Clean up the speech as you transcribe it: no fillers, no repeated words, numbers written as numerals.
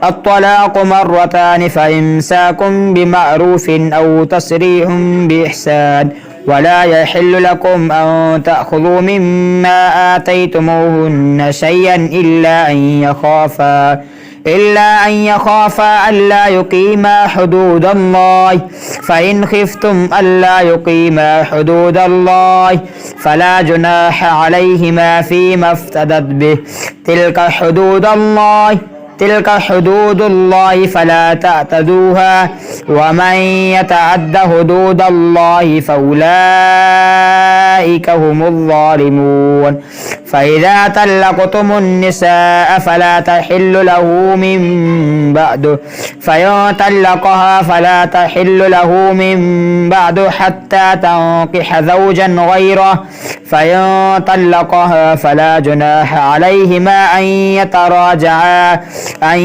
الطلاق مرتان فإمساك بمعروف أو تسريح بإحسان ولا يحل لكم أن تأخذوا مما آتيتموهن شيئا إلا أن يخافا ألا يقيما حدود الله فإن خفتم ألا يقيما حدود الله فلا جناح عليهما فيما افتدت به تلك حدود الله فلا تعتدوها ومن يتعد حدود الله فأولئك هم الظالمون فإذا طلقتم النساء فلا تحل له من بعد فإن طلقها فلا تحل له من بعد حتى تنكح زوجا غيره فإن طلقها فلا جناح عليهما أن